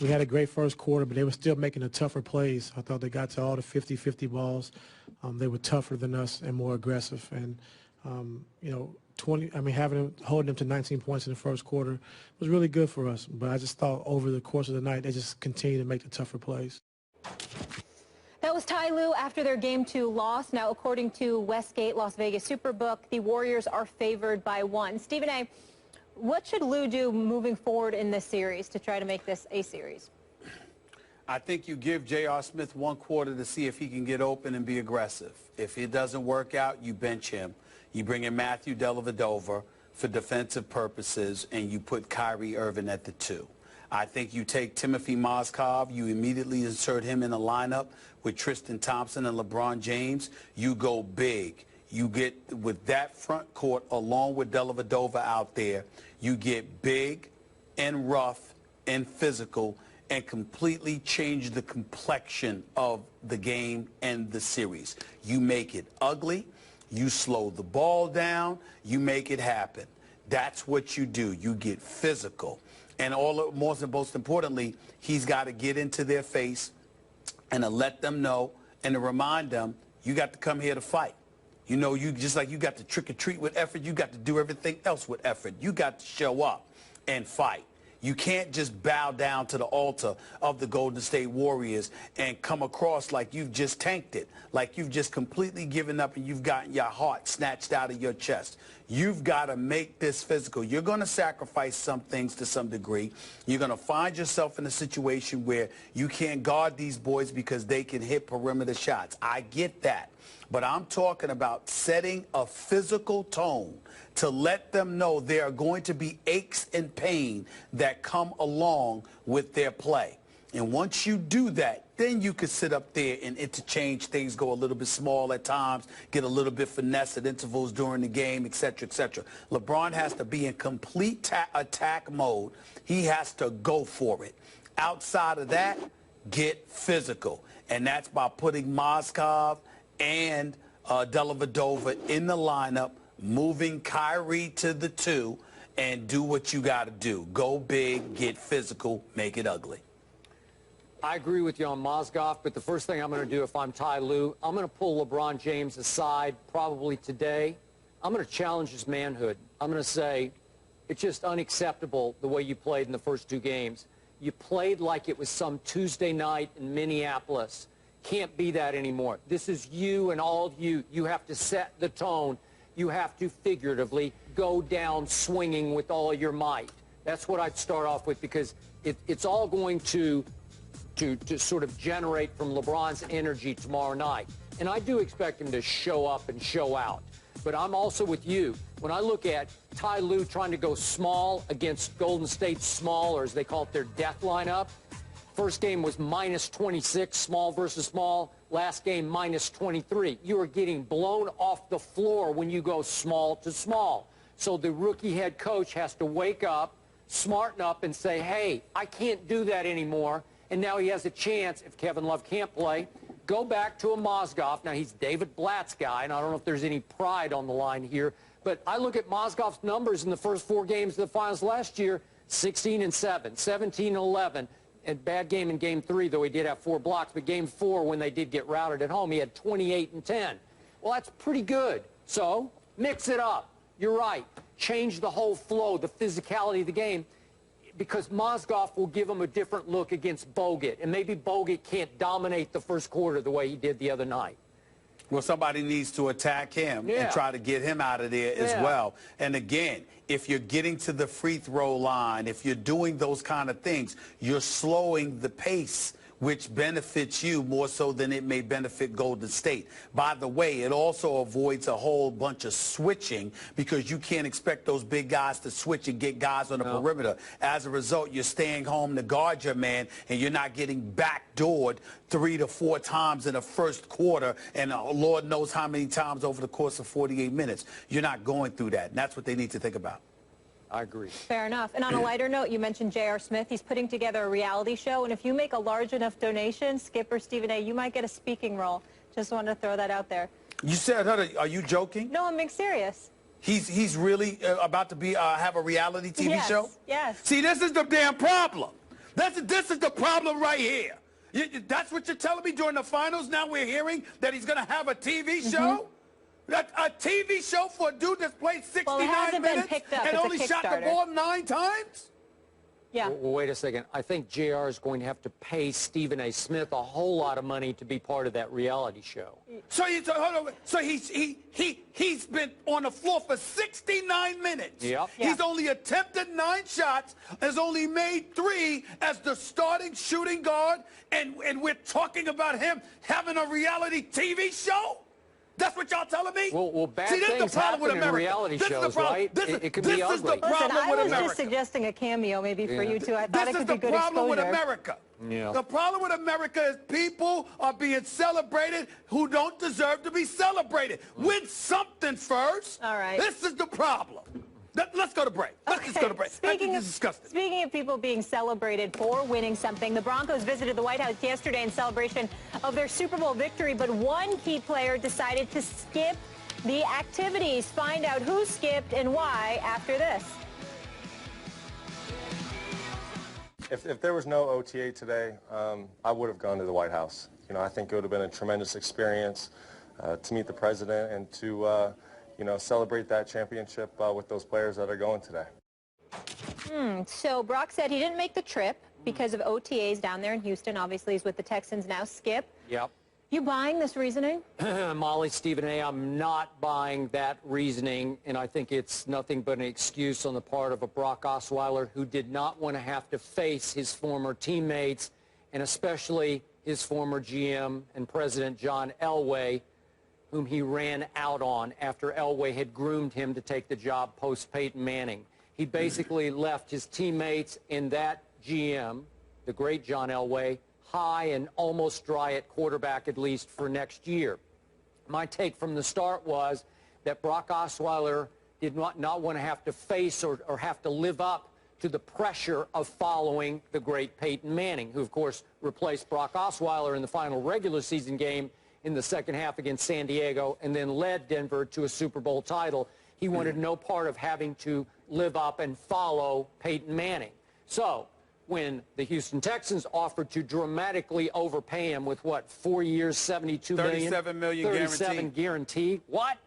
We had a great first quarter, but they were still making the tougher plays. I thought they got to all the 50-50 balls. They were tougher than us and more aggressive. And, you know, holding them to 19 points in the first quarter was really good for us. But I just thought over the course of the night, they just continued to make the tougher plays. That was Ty Lue after their Game 2 loss. Now, according to Westgate Las Vegas Superbook, the Warriors are favored by 1. Stephen A., what should Lue do moving forward in this series to try to make this a series? I think you give J.R. Smith 1 quarter to see if he can get open and be aggressive. If it doesn't work out, you bench him. You bring in Matthew Dellavedova for defensive purposes, and you put Kyrie Irving at the 2. I think you take Timothy Mozgov, you immediately insert him in the lineup with Tristan Thompson and LeBron James. You go big. You get, with that front court, along with Dellavedova out there, you get big and rough and physical and completely change the complexion of the game and the series. You make it ugly. You slow the ball down. You make it happen. That's what you do. You get physical. And most importantly, he's got to get into their face and to let them know and to remind them, you got to come here to fight. You know, you just like you got to trick or treat with effort, you got to do everything else with effort. You got to show up and fight. You can't just bow down to the altar of the Golden State Warriors and come across like you've just tanked it, like you've just completely given up and you've gotten your heart snatched out of your chest. You've got to make this physical. You're going to sacrifice some things to some degree. You're going to find yourself in a situation where you can't guard these boys because they can hit perimeter shots. I get that. But I'm talking about setting a physical tone to let them know there are going to be aches and pain that come along with their play. And once you do that, then you can sit up there and interchange things, go a little bit small at times, get a little bit finesse at intervals during the game, et cetera, et cetera. LeBron has to be in complete attack mode. He has to go for it. Outside of that, get physical. And that's by putting Mozgov and Dellavedova in the lineup, moving Kyrie to the 2, and do what you got to do. Go big, get physical, make it ugly. I agree with you on Mozgov, but the first thing I'm going to do if I'm Ty Lue, I'm going to pull LeBron James aside probably today. I'm going to challenge his manhood. I'm going to say it's just unacceptable the way you played in the first 2 games. You played like it was some Tuesday night in Minneapolis. Can't be that anymore. This is you and all of you. You have to set the tone. You have to figuratively go down swinging with all your might. That's what I'd start off with, because it's all going to sort of generate from LeBron's energy tomorrow night. And I do expect him to show up and show out. But I'm also with you. When I look at Ty Lue trying to go small against Golden State's small, or as they call it, their death lineup, first game was -26, small versus small. Last game, -23. You are getting blown off the floor when you go small to small. So the rookie head coach has to wake up, smarten up, and say, hey, I can't do that anymore. And now he has a chance, if Kevin Love can't play, go back to a Mozgov. Now, he's David Blatt's guy, and I don't know if there's any pride on the line here. But I look at Mozgov's numbers in the first 4 games of the finals last year, 16-7, 17-11. And bad game in Game 3, though he did have 4 blocks. But Game 4, when they did get routed at home, he had 28-10. Well, that's pretty good. So mix it up. You're right. Change the whole flow, the physicality of the game, because Mozgov will give him a different look against Bogut. And maybe Bogut can't dominate the first quarter the way he did the other night. Well, somebody needs to attack him and try to get him out of there as well. And again, if you're getting to the free throw line, if you're doing those kind of things, you're slowing the pace, which benefits you more so than it may benefit Golden State. By the way, it also avoids a whole bunch of switching, because you can't expect those big guys to switch and get guys on the perimeter. As a result, you're staying home to guard your man, and you're not getting backdoored 3 to 4 times in the first quarter, and Lord knows how many times over the course of 48 minutes. You're not going through that, and that's what they need to think about. I agree. Fair enough. And on a lighter note, you mentioned J.R. Smith. He's putting together a reality show, and if you make a large enough donation, Skipper Stephen A., you might get a speaking role. Just wanted to throw that out there. You said, are you joking? No, I'm being serious. He's really about to be have a reality TV show? Yes. See, this is the damn problem. This is the problem right here. That's what you're telling me during the finals. Now we're hearing that he's going to have a TV show? A TV show for a dude that's played 69 minutes and only shot the ball 9 times? Yeah. Well, wait a second. I think JR is going to have to pay Stephen A. Smith a whole lot of money to be part of that reality show. So he's been on the floor for 69 minutes. Yep. He's only attempted 9 shots, has only made 3 as the starting shooting guard, and we're talking about him having a reality TV show? That's what y'all telling me? Well, bad See, things happen in reality shows, right? It can be ugly. Is the problem Listen, I with was America. just suggesting a cameo maybe for you two. I thought it This is could the be good problem with exposure. America. Yeah. The problem with America is people are being celebrated who don't deserve to be celebrated. Win something first. All right. This is the problem. Let's go to break. Let's just go to break. I think this is disgusting. Speaking of people being celebrated for winning something, the Broncos visited the White House yesterday in celebration of their Super Bowl victory, but one key player decided to skip the activities. Find out who skipped and why after this. If there was no OTA today, I would have gone to the White House. You know, I think it would have been a tremendous experience to meet the president and to, you know, celebrate that championship with those players that are going today. So Brock said he didn't make the trip because of OTAs down there in Houston. Obviously, he's with the Texans now. Skip. Yep. You buying this reasoning? Molly, Stephen A., I'm not buying that reasoning, and I think it's nothing but an excuse on the part of a Brock Osweiler who did not want to have to face his former teammates, and especially his former GM and president, John Elway, whom he ran out on after Elway had groomed him to take the job post-Peyton Manning. He basically left his teammates and that GM, the great John Elway, high and almost dry at quarterback, at least for next year. My take from the start was that Brock Osweiler did not want to have to face or have to live up to the pressure of following the great Peyton Manning, who, of course, replaced Brock Osweiler in the final regular season game in the second half against San Diego and then led Denver to a Super Bowl title. He wanted no part of having to live up and follow Peyton Manning. So when the Houston Texans offered to dramatically overpay him with, what, 4 years, $72 million? $37 million $37 guarantee. What?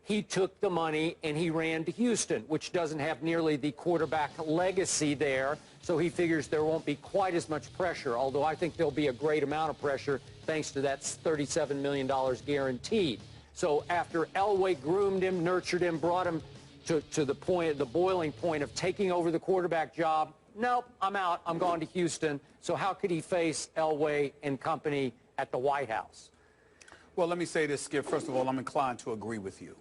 He took the money and he ran to Houston, which doesn't have nearly the quarterback legacy there, so he figures there won't be quite as much pressure, although I think there'll be a great amount of pressure thanks to that $37 million guaranteed. So after Elway groomed him, nurtured him, brought him to the point, the boiling point of taking over the quarterback job, nope, I'm out. I'm going to Houston. So how could he face Elway and company at the White House? Well, let me say this, Skip. First of all, I'm inclined to agree with you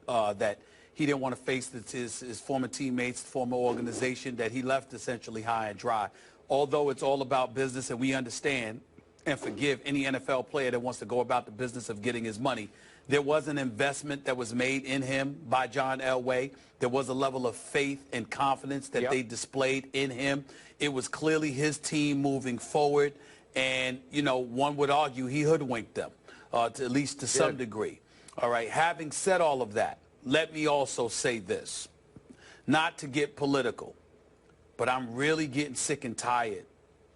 that he didn't want to face his former teammates, former organization, that he left essentially high and dry. Although it's all about business, and we understand and forgive any NFL player that wants to go about the business of getting his money, there was an investment that was made in him by John Elway. There was a level of faith and confidence that they displayed in him. It was clearly his team moving forward. And, you know, one would argue he hoodwinked them, at least to some degree. All right. Having said all of that, let me also say this. Not to get political, but I'm really getting sick and tired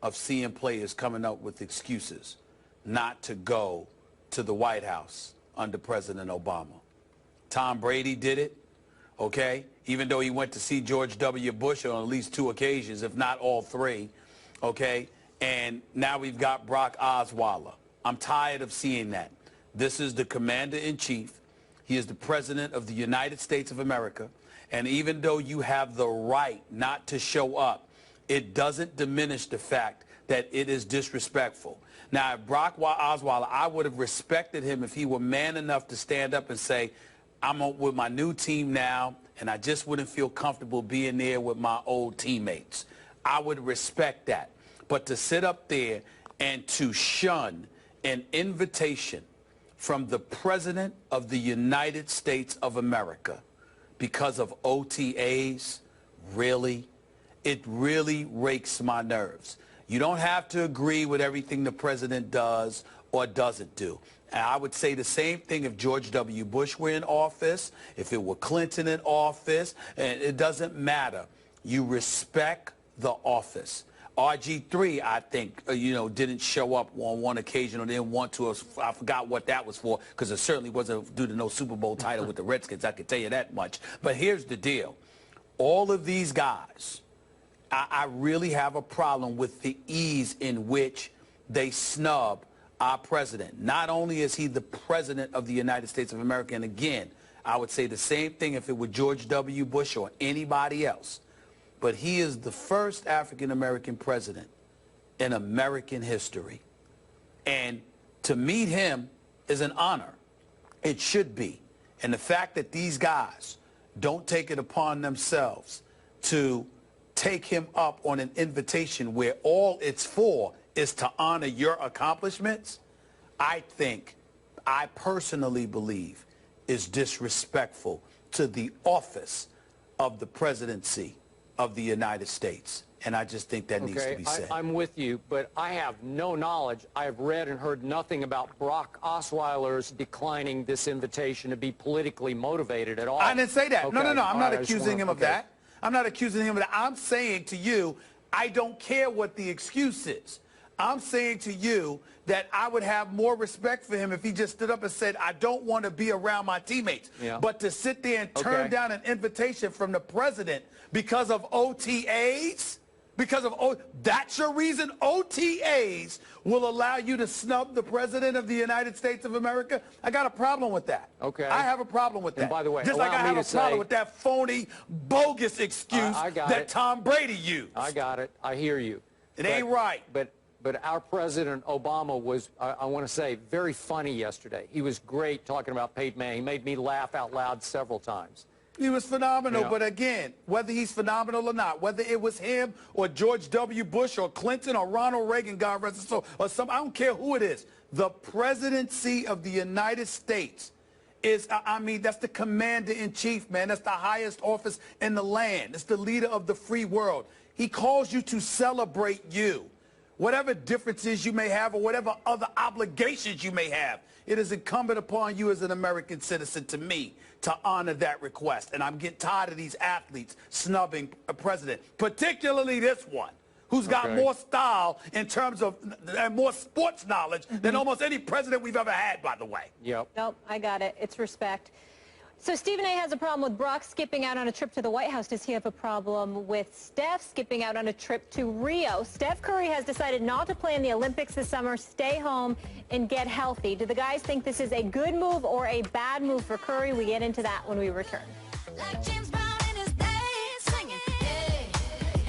of seeing players coming up with excuses not to go to the White House under President Obama. Tom Brady did it, okay, even though he went to see George W. Bush on at least 2 occasions, if not all 3, okay, and now we've got Brock Osweiler. I'm tired of seeing that. This is the commander-in-chief. He is the president of the United States of America, and even though you have the right not to show up, it doesn't diminish the fact that it is disrespectful. Now, if Brock Osweiler, I would have respected him if he were man enough to stand up and say, I'm with my new team now, and I just wouldn't feel comfortable being there with my old teammates. I would respect that. But to sit up there and to shun an invitation from the President of the United States of America because of OTAs, really? It really rakes my nerves. You don't have to agree with everything the president does or doesn't do. And I would say the same thing if George W. Bush were in office, if it were Clinton in office, and it doesn't matter. You respect the office. RG3, I think, didn't show up on one occasion or didn't want to. I forgot what that was for, because it certainly wasn't due to no Super Bowl title with the Redskins. I can tell you that much. But here's the deal. All of these guys, I really have a problem with the ease in which they snub our president. Not only is he the president of the United States of America, and again, I would say the same thing if it were George W. Bush or anybody else. But he is the first African-American president in American history. And to meet him is an honor. It should be. And the fact that these guys don't take it upon themselves to take him up on an invitation where all it's for is to honor your accomplishments, I personally believe, is disrespectful to the office of the presidency of the United States. And I just think that needs to be said. I'm with you, but I have no knowledge. I have read and heard nothing about Brock Osweiler's declining this invitation to be politically motivated at all. I didn't say that. Okay. No. I'm not right, accusing him of that. I'm not accusing him of that. I'm saying to you, I don't care what the excuse is. I'm saying to you that I would have more respect for him if he just stood up and said, I don't want to be around my teammates. Yeah. But to sit there and turn down an invitation from the president because of OTAs, that's your reason? OTAs will allow you to snub the president of the United States of America? I got a problem with that. Okay. I have a problem with that. And by the way, just like I have a problem with that phony, bogus excuse that Tom Brady used. I got it. I hear you. It ain't right. But our President Obama was, I want to say, very funny yesterday. He was great talking about Peyton Manning. He made me laugh out loud several times. He was phenomenal, but again, whether he's phenomenal or not, whether it was him or George W. Bush or Clinton or Ronald Reagan, God rest his soul, or some, I don't care who it is, the presidency of the United States is, that's the commander-in-chief, man. That's the highest office in the land. It's the leader of the free world. He calls you to celebrate you. Whatever differences you may have or whatever other obligations you may have, it is incumbent upon you as an American citizen, to me, to honor that request. And I'm getting tired of these athletes snubbing a president, particularly this one, who's got more style in terms of and more sports knowledge than almost any president we've ever had, by the way. Yep. Nope, I got it. It's respect. So Stephen A. has a problem with Brock skipping out on a trip to the White House. Does he have a problem with Steph skipping out on a trip to Rio? Steph Curry has decided not to play in the Olympics this summer, stay home and get healthy. Do the guys think this is a good move or a bad move for Curry? We get into that when we return.